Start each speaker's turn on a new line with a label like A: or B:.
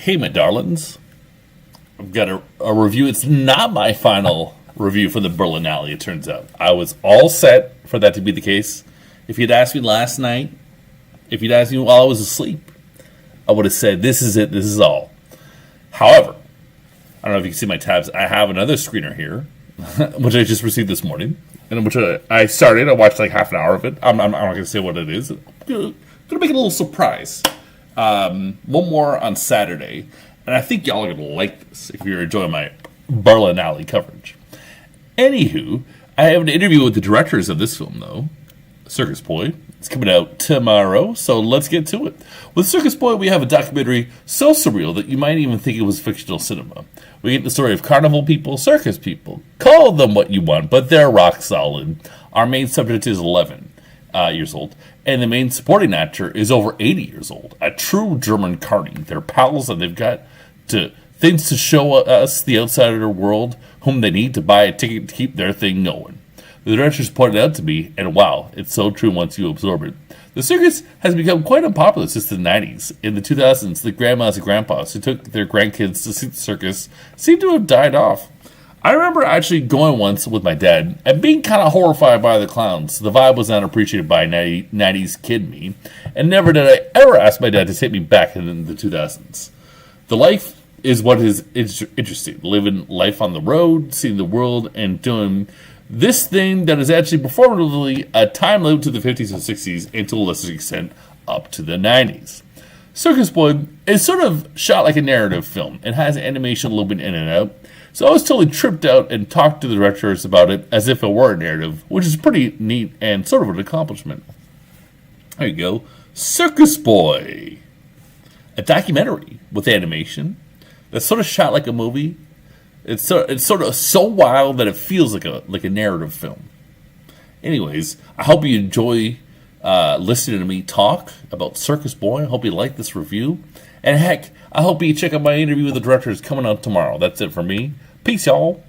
A: Hey, my darlings. I've got a review. It's not my final review for the Berlinale, it turns out. I was all set for that to be the case. If you'd asked me last night, if you'd asked me while I was asleep, I would have said, this is it, this is all. However, I don't know if you can see my tabs. I have another screener here, which I just received this morning, and which I started. I watched like half an hour of it. I'm not going to say what it is. I'm going to make it a little surprise. One more on Saturday, and I think y'all are going to like this if you're enjoying my Berlinale coverage. Anywho, I have an interview with the directors of this film, though, Circusboy. It's coming out tomorrow, so let's get to it. With Circusboy, we have a documentary so surreal that you might even think it was fictional cinema. We get the story of carnival people, circus people. Call them what you want, but they're rock solid. Our main subject is 11 years old, and the main supporting actor is over 80 years old. A true German carny. They're pals, and they've got things to show us, the outsider world, whom they need to buy a ticket to keep their thing going. The directors pointed out to me, and wow, it's so true once you absorb it. The circus has become quite unpopular since the 90s. In the 2000s, the grandmas and grandpas who took their grandkids to see the circus seem to have died off. I remember actually going once with my dad and being kind of horrified by the clowns. The vibe was not appreciated by 90s kid me, and never did I ever ask my dad to take me back in the 2000s. The life is what is interesting. Living life on the road, seeing the world, and doing this thing that is actually performatively a time loop to the 50s and 60s, and to a lesser extent up to the 90s. Circusboy is sort of shot like a narrative film and has animation looping in and out, so I was totally tripped out and talked to the directors about it as if it were a narrative, which is pretty neat and sort of an accomplishment. There you go. Circusboy, a documentary with animation that's sort of shot like a movie. It's sort of so wild that it feels like a narrative film. Anyways, I hope you enjoy listening to me talk about Circusboy. I hope you like this review. And heck, I hope you check out my interview with the directors coming out tomorrow. That's it for me. Peace, y'all.